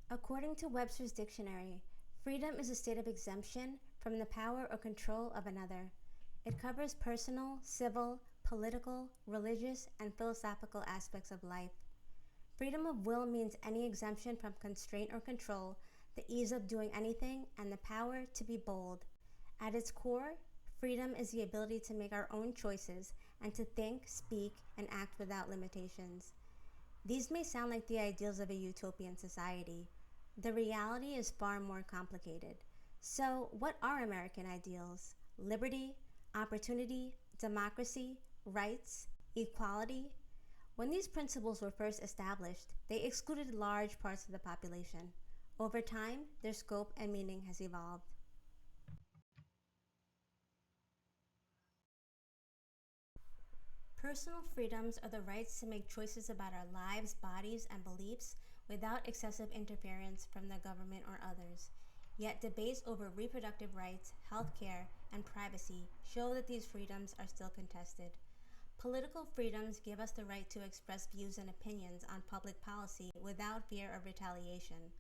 According to Webster's dictionary, freedom is a state of exemption from the power or control of another. It covers personal, civil, political, religious, and philosophical aspects of life. Freedom of will means any exemption from constraint or control, the ease of doing anything, and the power to be bold. At its core, freedom is the ability to make our own choices and to think, speak, and act without limitations. These may sound like the ideals of a utopian society. The reality is far more complicated. So, what are American ideals? Liberty, opportunity, democracy, rights, equality? When these principles were first established, they excluded large parts of the population. Over time, their scope and meaning has evolved. Personal freedoms are the rights to make choices about our lives, bodies, and beliefs without excessive interference from the government or others. Yet debates over reproductive rights, healthcare, and privacy show that these freedoms are still contested. Political freedoms give us the right to express views and opinions on public policy without fear of retaliation.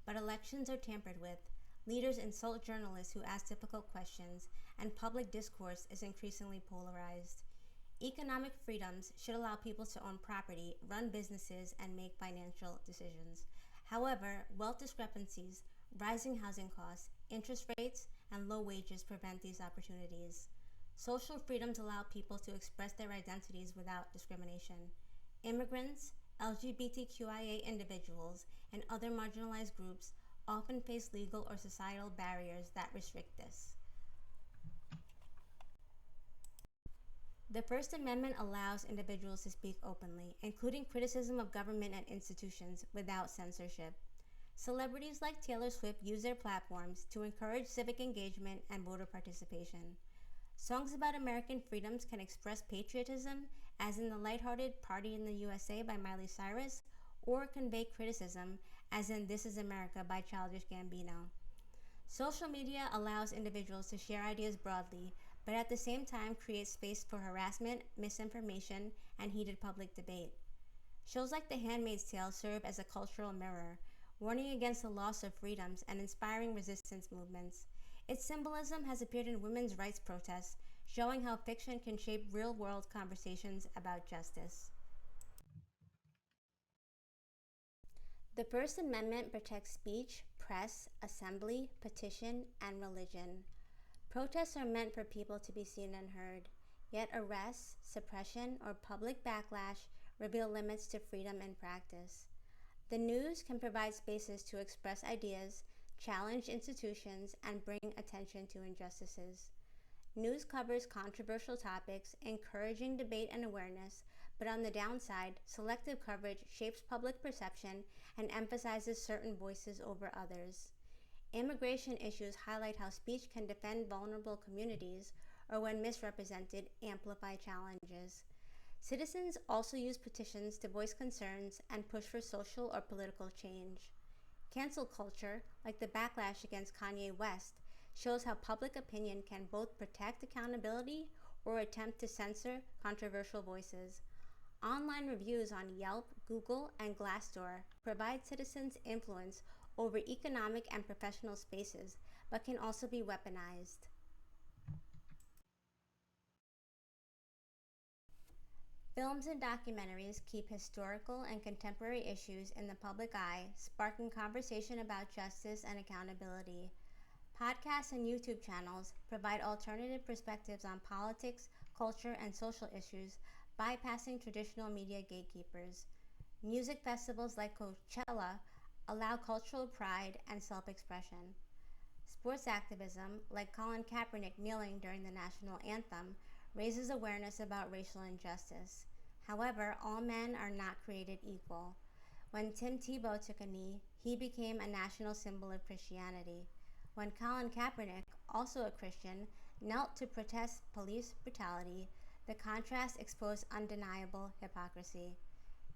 But elections are tampered with, leaders insult journalists who ask difficult questions, and public discourse is increasingly polarized. Economic freedoms should allow people to own property, run businesses, and make financial decisions. However, wealth discrepancies, rising housing costs, interest rates, and low wages prevent these opportunities. Social freedoms allow people to express their identities without discrimination. Immigrants, LGBTQIA individuals, and other marginalized groups often face legal or societal barriers that restrict this. The First Amendment allows individuals to speak openly, including criticism of government and institutions, without censorship. Celebrities like Taylor Swift use their platforms to encourage civic engagement and voter participation. Songs about American freedoms can express patriotism, as in the lighthearted Party in the USA by Miley Cyrus, or convey criticism, as in This Is America by Childish Gambino. Social media allows individuals to share ideas broadly, but at the same time creates space for harassment, misinformation, and heated public debate. Shows like The Handmaid's Tale serve as a cultural mirror, warning against the loss of freedoms and inspiring resistance movements. Its symbolism has appeared in women's rights protests, showing how fiction can shape real-world conversations about justice. The First Amendment protects speech, press, assembly, petition, and religion. Protests are meant for people to be seen and heard, yet arrests, suppression, or public backlash reveal limits to freedom in practice. The news can provide spaces to express ideas, challenge institutions, and bring attention to injustices. News covers controversial topics, encouraging debate and awareness, but on the downside, selective coverage shapes public perception and emphasizes certain voices over others. Immigration issues highlight how speech can defend vulnerable communities, or when misrepresented, amplify challenges. Citizens also use petitions to voice concerns and push for social or political change. Cancel culture, like the backlash against Kanye West, shows how public opinion can both protect accountability or attempt to censor controversial voices. Online reviews on Yelp, Google, and Glassdoor provide citizens influence over economic and professional spaces, but can also be weaponized. Films and documentaries keep historical and contemporary issues in the public eye, sparking conversation about justice and accountability. Podcasts and YouTube channels provide alternative perspectives on politics, culture, and social issues, bypassing traditional media gatekeepers. Music festivals like Coachella allow cultural pride and self-expression. Sports activism, like Colin Kaepernick kneeling during the national anthem, raises awareness about racial injustice. However, all men are not created equal. When Tim Tebow took a knee, he became a national symbol of Christianity. When Colin Kaepernick, also a Christian, knelt to protest police brutality, the contrast exposed undeniable hypocrisy.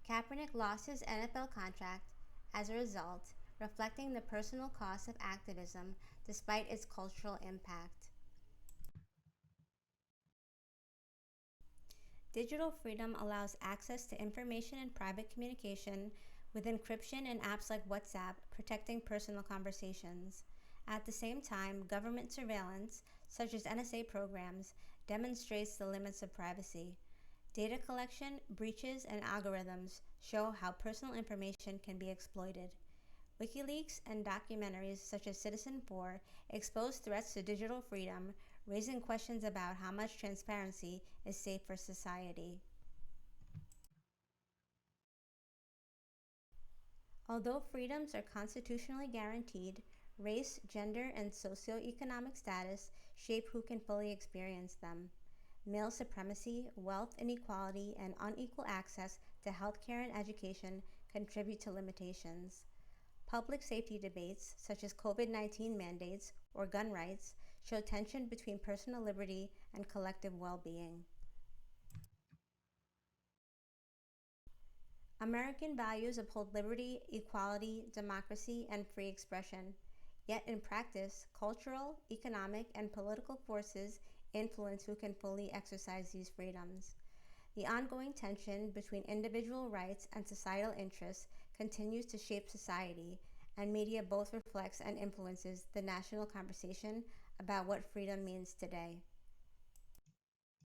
Kaepernick lost his NFL contract as a result, reflecting the personal cost of activism despite its cultural impact. Digital freedom allows access to information and private communication with encryption in apps like WhatsApp protecting personal conversations. At the same time, government surveillance, such as NSA programs, demonstrates the limits of privacy. Data collection, breaches, and algorithms show how personal information can be exploited. WikiLeaks and documentaries such as Citizen4 expose threats to digital freedom, raising questions about how much transparency is safe for society. Although freedoms are constitutionally guaranteed, race, gender, and socioeconomic status shape who can fully experience them. Male supremacy, wealth inequality, and unequal access to healthcare and education contribute to limitations. Public safety debates, such as COVID-19 mandates or gun rights, show tension between personal liberty and collective well-being. American values uphold liberty, equality, democracy, and free expression. Yet in practice, cultural, economic, and political forces influence who can fully exercise these freedoms. The ongoing tension between individual rights and societal interests continues to shape society, and media both reflects and influences the national conversation about what freedom means today.